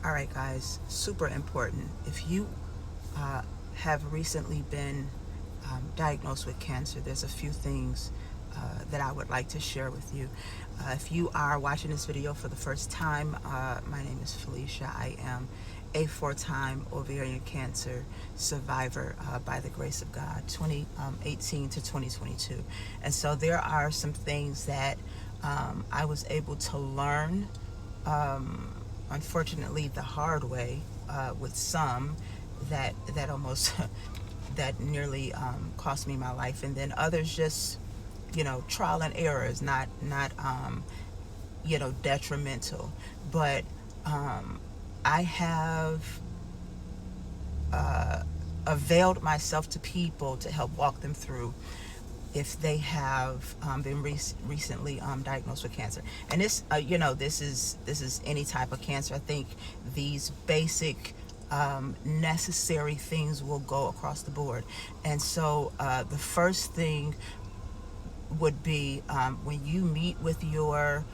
All right, guys, super important. If you have recently been diagnosed with cancer, there's a few things that I would like to share with you. If you are watching this video for the first time, my name is Felicia. I am a four-time ovarian cancer survivor by the grace of God, 2018 to 2022. And so there are some things that I was able to learn, unfortunately the hard way, with some that almost that nearly cost me my life, and then others just, trial and errors, not detrimental. But I have availed myself to people to help walk them through if they have been recently diagnosed with cancer. And this, this is any type of cancer. I think these basic necessary things will go across the board. And so the first thing would be when you meet with your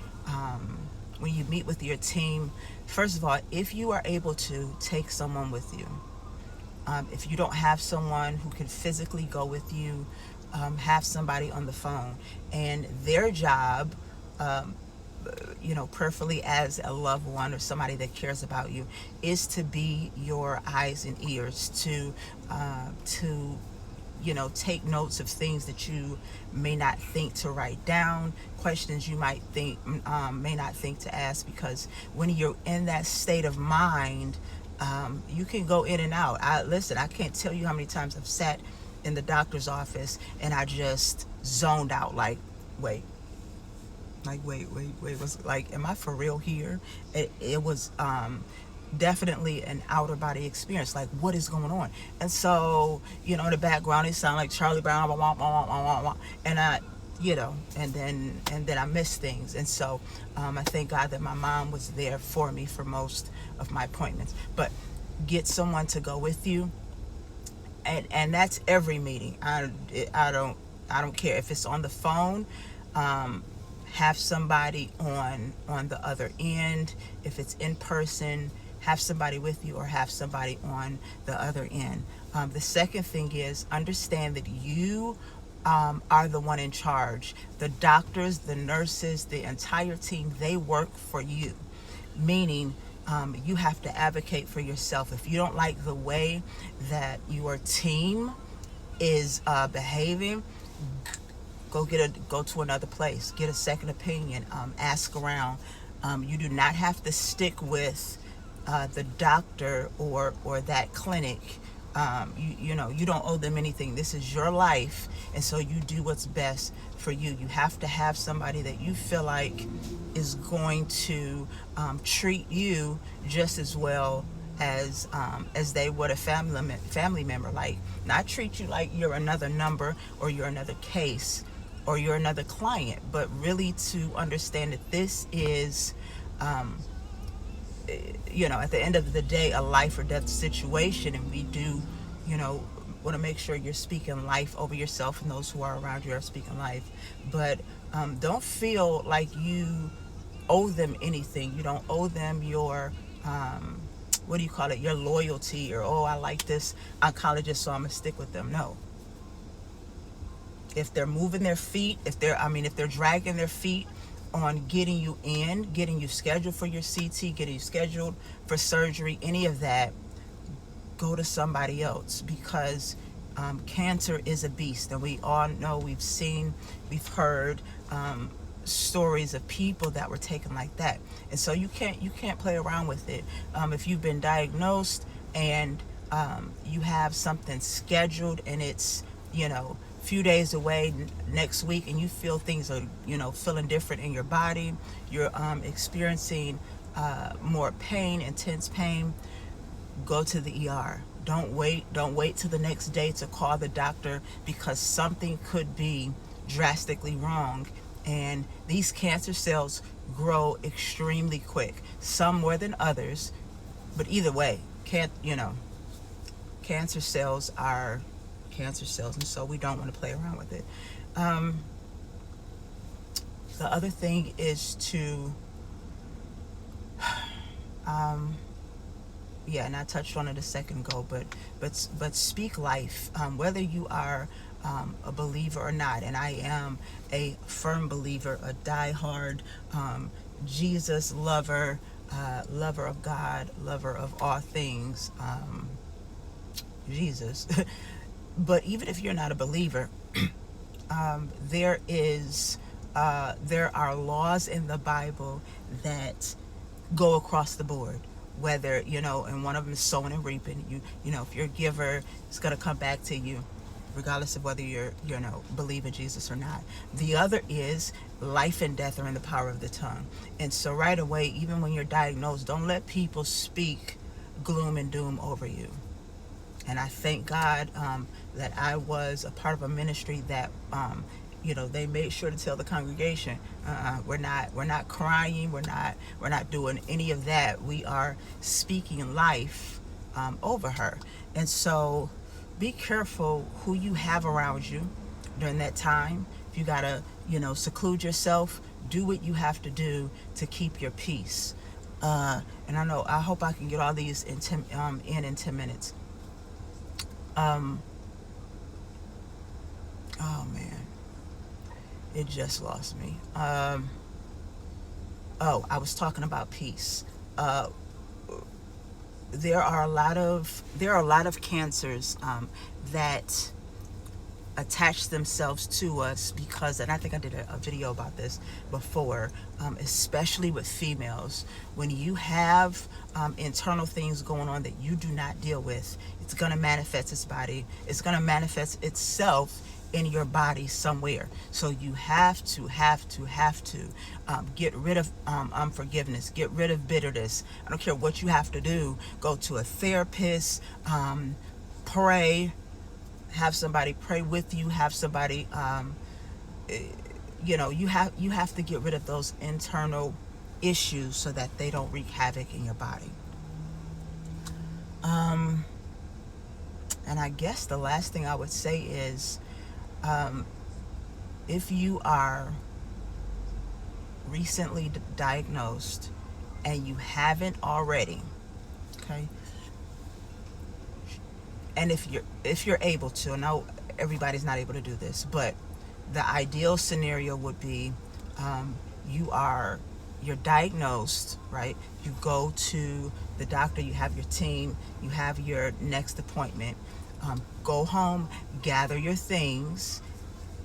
team. First of all, if you are able to take someone with you, if you don't have someone who can physically go with you, have somebody on the phone, and their job, prayerfully as a loved one or somebody that cares about you, is to be your eyes and ears, to take notes of things that you may not think to write down, questions you might think may not think to ask, because when you're in that state of mind, you can go in and out. I can't tell you how many times I've sat in the doctor's office and I just zoned out, like, wait, was like, am I for real here? It was definitely an outer body experience, like, what is going on? And so, in the background it sounded like Charlie Brown, and and then I missed things. And so I thank God that my mom was there for me for most of my appointments. But get someone to go with you, and that's every meeting. I don't care if it's on the phone. Have somebody on the other end. If it's in person, have somebody with you, or have somebody on the other end. The second thing is, understand that you are the one in charge. The doctors, the nurses, the entire team, they work for you. Meaning, you have to advocate for yourself. If you don't like the way that your team is behaving, go to another place, get a second opinion, ask around. You do not have to stick with the doctor or that clinic. You don't owe them anything. This is your life, and so you do what's best for you. You have to have somebody that you feel like is going to treat you just as well as they would a family member. Like, not treat you like you're another number, or you're another case, or you're another client, but really to understand that this is at the end of the day, a life or death situation. And we do, want to make sure you're speaking life over yourself, and those who are around you are speaking life. But don't feel like you owe them anything. You don't owe them your your loyalty, or, oh, I like this oncologist, so I'm gonna stick with them. No. If they're moving their feet, if they're dragging their feet on getting you scheduled for your CT, getting you scheduled for surgery, any of that, go to somebody else. Because cancer is a beast, and we all know, we've heard stories of people that were taken like that. And so you can't play around with it. If you've been diagnosed and you have something scheduled, and it's few days away next week, and you feel things are feeling different in your body, you're experiencing more pain, intense pain, go to the ER. Don't wait till the next day to call the doctor, because something could be drastically wrong. And these cancer cells grow extremely quick, some more than others, but either way, cancer cells are cancer cells, and so we don't want to play around with it. The other thing is to yeah, and I touched on it a second ago, but speak life, whether you are a believer or not. And I am a firm believer, a diehard Jesus lover, lover of God, lover of all things, Jesus. But even if you're not a believer, there are laws in the Bible that go across the board. Whether, and one of them is sowing and reaping. If you're a giver, it's going to come back to you, regardless of whether you're believe in Jesus or not. The other is life and death are in the power of the tongue. And so right away, even when you're diagnosed, don't let people speak gloom and doom over you. And I thank God that I was a part of a ministry that they made sure to tell the congregation, we're not crying, we're not doing any of that. We are speaking life over her. And so be careful who you have around you during that time. If you gotta seclude yourself, do what you have to do to keep your peace. And I hope I can get all these in 10 minutes. Oh man, it just lost me. I was talking about peace. There are a lot of cancers that attach themselves to us because, and I think I did a video about this before, especially with females. When you have internal things going on that you do not deal with, it's going to manifest itself in your body somewhere. So you have to get rid of unforgiveness, get rid of bitterness. I don't care what you have to do. Go to a therapist, pray, have somebody pray with you, have somebody you have to get rid of those internal issues so that they don't wreak havoc in your body. And I guess the last thing I would say is, if you are recently diagnosed and you haven't already, okay, and if you're able to, I know everybody's not able to do this, but the ideal scenario would be, you're diagnosed, right? You go to the doctor, you have your team, you have your next appointment. Go home, gather your things.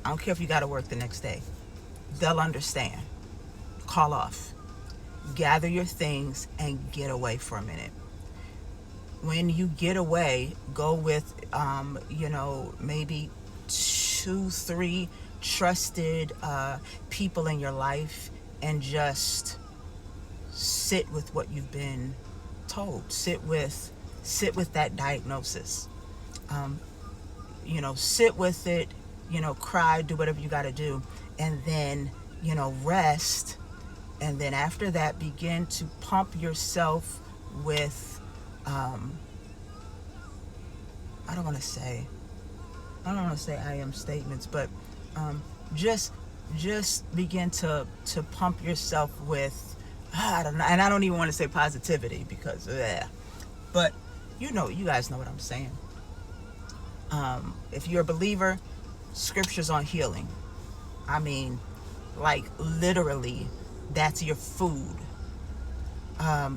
I don't care if you got to work the next day. They'll understand. Call off. Gather your things and get away for a minute. When you get away, go with, maybe 2-3 trusted people in your life and just sit with what you've been told. Sit with that diagnosis. Sit with it, cry, do whatever you got to do, and then, rest. And then after that, begin to pump yourself with, I don't want to say I am statements, but just begin to pump yourself with, I don't know, and I don't even want to say positivity because, but you guys know what I'm saying. If you're a believer, scriptures on healing. I mean, like literally, that's your food.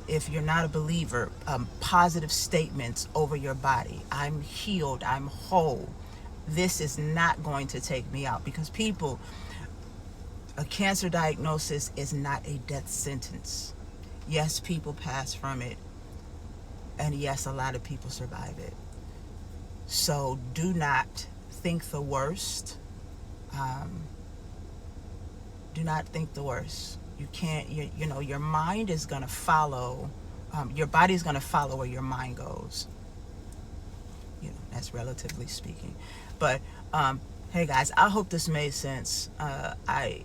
If you're not a believer, positive statements over your body. I'm healed. I'm whole. This is not going to take me out, because a cancer diagnosis is not a death sentence. Yes, people pass from it. And yes, a lot of people survive it. So do not think the worst. Do not think the worst. You can't, your mind is going to follow, your body is going to follow where your mind goes. That's relatively speaking. But, hey guys, I hope this made sense. I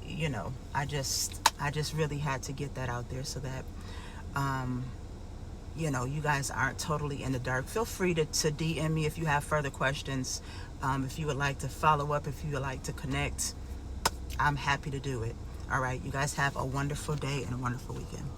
just really had to get that out there so that, you guys aren't totally in the dark. Feel free to DM me if you have further questions. If you would like to follow up, if you would like to connect, I'm happy to do it. All right, you guys have a wonderful day and a wonderful weekend.